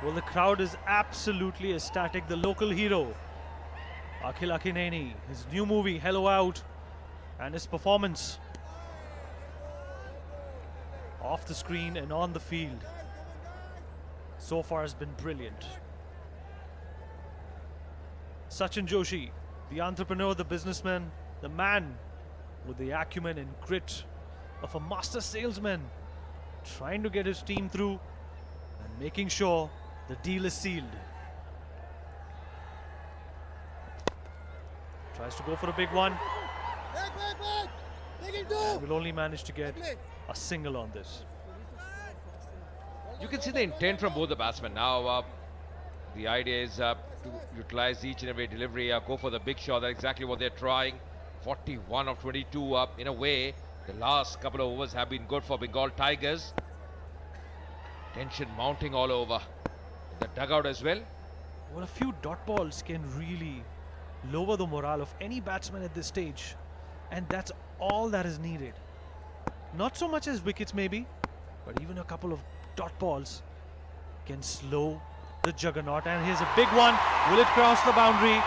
Well, the crowd is absolutely ecstatic. The local hero, Akhil Akkineni, his new movie, Hello Out, and his performance off the screen and on the field so far has been brilliant. Sachiin Joshi, the entrepreneur, the businessman, the man with the acumen and grit of a master salesman, trying to get his team through and making sure the deal is sealed. Tries to go for a big one. Will only manage to get a single on this. You can see the intent from both the batsmen. Now, the idea is to utilize each and every delivery, go for the big shot. That's exactly what they're trying. 41 of 22 up. In a way, the last couple of overs have been good for Bengal Tigers. Tension mounting all over the dugout as well. Well, a few dot balls can really lower the morale of any batsman at this stage, and that's all that is needed. Not so much as wickets maybe, but even a couple of dot balls can slow the juggernaut. And here's a big one. Will it cross the boundary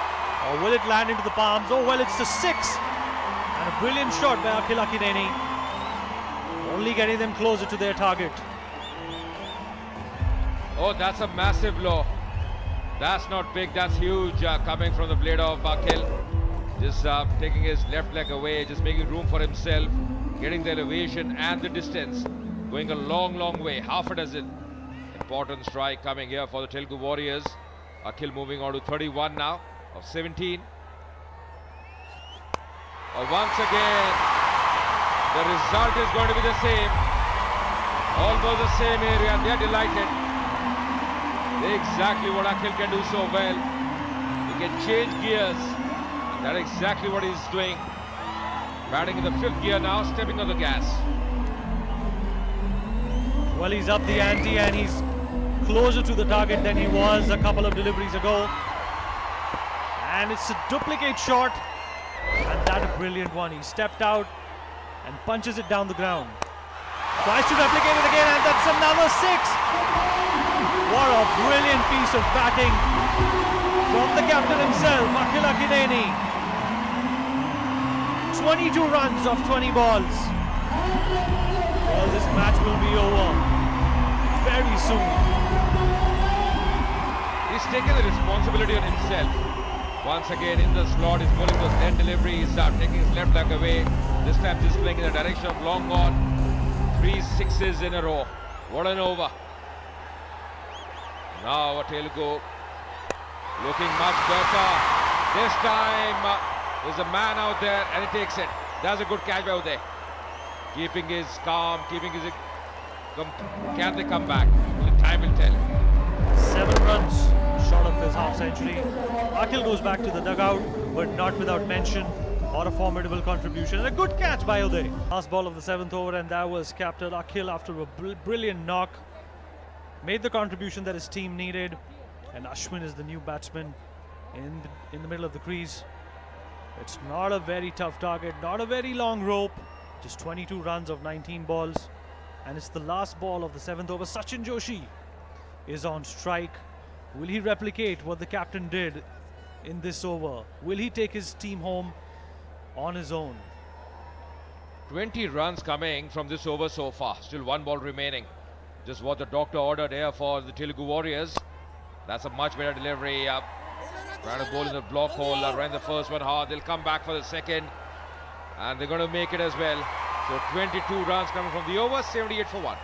or will it land into the palms? Oh well, it's a six, and a brilliant shot by Akhil Akkineni, only getting them closer to their target. Oh, that's a massive blow. That's not big, that's huge, coming from the blade of Akhil. Just taking his left leg away, just making room for himself, getting the elevation and the distance, going a long way, half a dozen. Important strike coming here for the Telugu Warriors. Akhil moving on to 31 now of 17. Once again, the result is going to be the same. Almost the same area, and they're delighted. Exactly what Akhil can do so well. He can change gears. That's exactly what he's doing. Batting in the fifth gear now, stepping on the gas. Well, he's up the ante and he's closer to the target than he was a couple of deliveries ago. And it's a duplicate shot. And that a brilliant one. He stepped out and punches it down the ground. Tries to replicate it again, and that's another six. What a brilliant piece of batting from the captain himself, Akhil Akkineni. 22 runs off 20 balls. Well, this match will be over very soon. He's taken the responsibility on himself. Once again in the slot, he's pulling those end deliveries, taking his left leg away. This time just playing in the direction of long on. 3 sixes in a row. What an over. Now Telugu looking much better. This time there's a man out there and he takes it. That's a good catch out there. Keeping his calm, keeping his... Can they come back? The time will tell. 7 runs short of his half century. Akhil goes back to the dugout, but not without mention or a formidable contribution. And a good catch by Uday. Last ball of the 7th over, and that was captain Akhil after a brilliant knock. Made the contribution that his team needed, and Ashwin is the new batsman in the middle of the crease. It's not a very tough target, not a very long rope, just 22 runs of 19 balls, and it's the last ball of the 7th over. Sachiin Joshi is on strike. Will he replicate what the captain did in this over? Will he take his team home on his own? 20 runs coming from this over so far. Still 1 ball remaining. Just what the doctor ordered here for the Telugu Warriors. That's a much better delivery. Trying to bowl in the block hole. Ran the first one hard. They'll come back for the second. And they're going to make it as well. So 22 runs coming from the over. 78 for 1.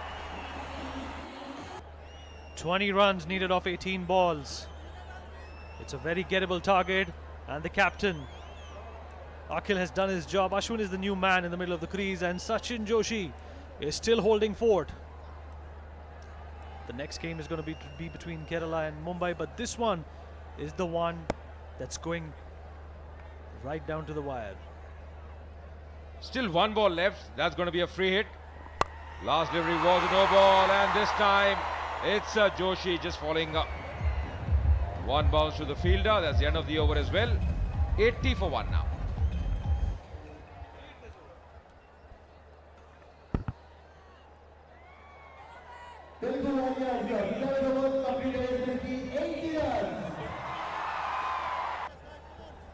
20 runs needed off 18 balls. It's a very gettable target. And the captain, Akhil, has done his job. Ashwin is the new man in the middle of the crease. And Sachiin Joshi is still holding fort. The next game is going to be between Kerala and Mumbai, but this one is the one that's going right down to the wire. Still 1 ball left. That's going to be a free hit. Last delivery was a no ball, and this time it's Joshi just falling up. 1 bounce to the fielder. That's the end of the over as well. 80 for 1 now.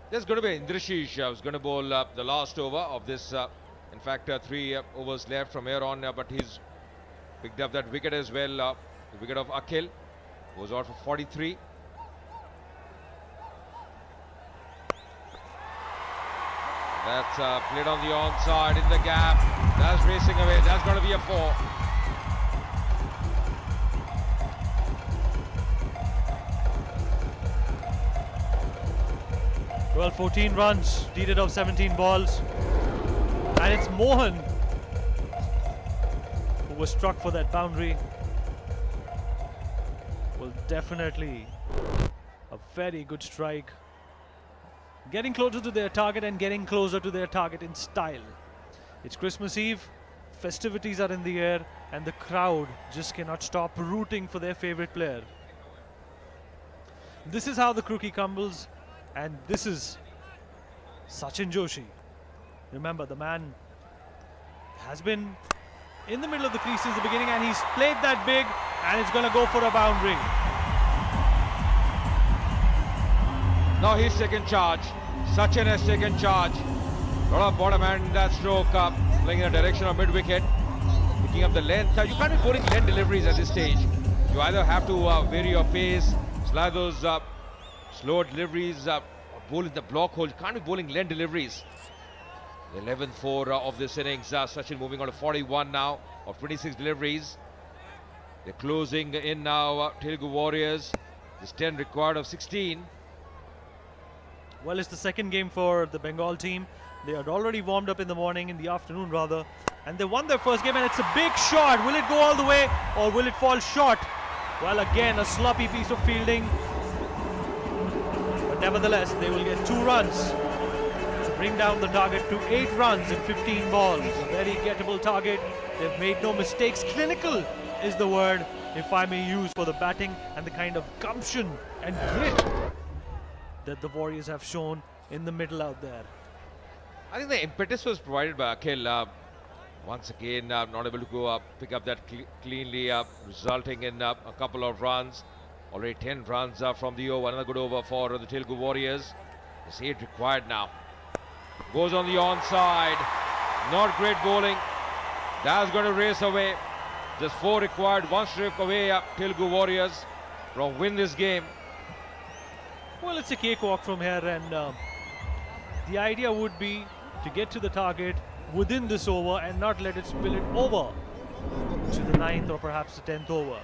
There's going to be Indrishish who's going to bowl the last over of this. In fact, 3 overs left from here on, but he's picked up that wicket as well. The wicket of Akhil goes out for 43. That's played on the onside in the gap. That's racing away. That's going to be a 4. Well, 14 runs, needed of 17 balls. And it's Mohan who was struck for that boundary. Well, definitely a very good strike. Getting closer to their target and getting closer to their target in style. It's Christmas Eve, festivities are in the air, and the crowd just cannot stop rooting for their favorite player. This is how the crookie crumbles. And this is Sachiin Joshi. Remember, the man has been in the middle of the crease since the beginning, and he's played that big, and it's going to go for a boundary. Now he's taken charge. Sachiin has taken charge. Lot of bottom hand that stroke playing in the direction of mid-wicket. Picking up the length. You can't be bowling length deliveries at this stage. You either have to vary your pace, slide those slow deliveries, bowl in the block hole. You can't be bowling length deliveries. The 11th 4 of this innings. Sachiin moving on to 41 now of 26 deliveries. They're closing in now, Telugu Warriors. There's 10 required of 16. Well, it's the second game for the Bengal team. They had already warmed up in the afternoon rather, and they won their first game, and it's a big shot. Will it go all the way or will it fall short? Well, again, a sloppy piece of fielding. But nevertheless, they will get 2 runs to bring down the target to 8 runs in 15 balls. A very gettable target. They've made no mistakes. Clinical is the word, if I may use, for the batting, and the kind of gumption and grit that the Warriors have shown in the middle out there. I think the impetus was provided by Akhil. Once again, not able to go pick up that cleanly, resulting in a couple of runs. Already 10 runs from the over. Another good over for the Telugu Warriors. There's 8 required now. Goes on the onside. Not great bowling. That's going to race away. Just 4 required. 1 strike away, Telugu Warriors from win this game. Well, it's a cakewalk from here, and the idea would be to get to the target within this over and not let it spill it over to the 9th or perhaps the 10th over.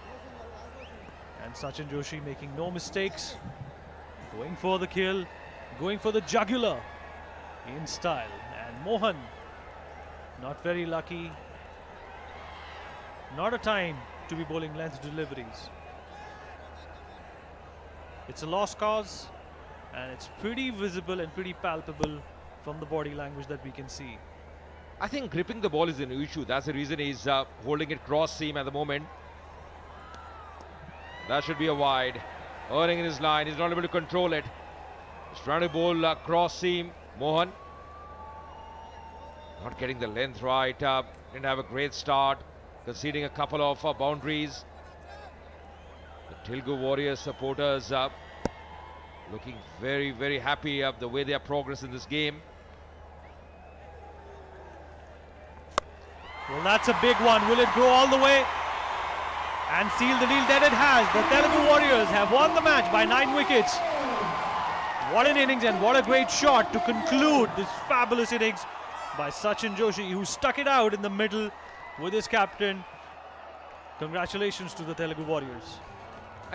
And Sachiin Joshi making no mistakes, going for the kill, going for the jugular in style. And Mohan, not very lucky. Not a time to be bowling length deliveries. It's a lost cause, and it's pretty visible and pretty palpable from the body language that we can see. I think gripping the ball is an issue. That's the reason he's holding it cross seam at the moment. That should be a wide. Earning in his line. He's not able to control it. He's trying to bowl cross seam. Mohan not getting the length right. Didn't have a great start. Conceding a couple of boundaries. The Telugu Warriors supporters looking very, very happy of the way they are progressing in this game. Well, that's a big one. Will it go all the way and seal the deal? That it has. The Telugu Warriors have won the match by 9 wickets. What an innings, and what a great shot to conclude this fabulous innings by Sachiin Joshi, who stuck it out in the middle with his captain. Congratulations to the Telugu Warriors.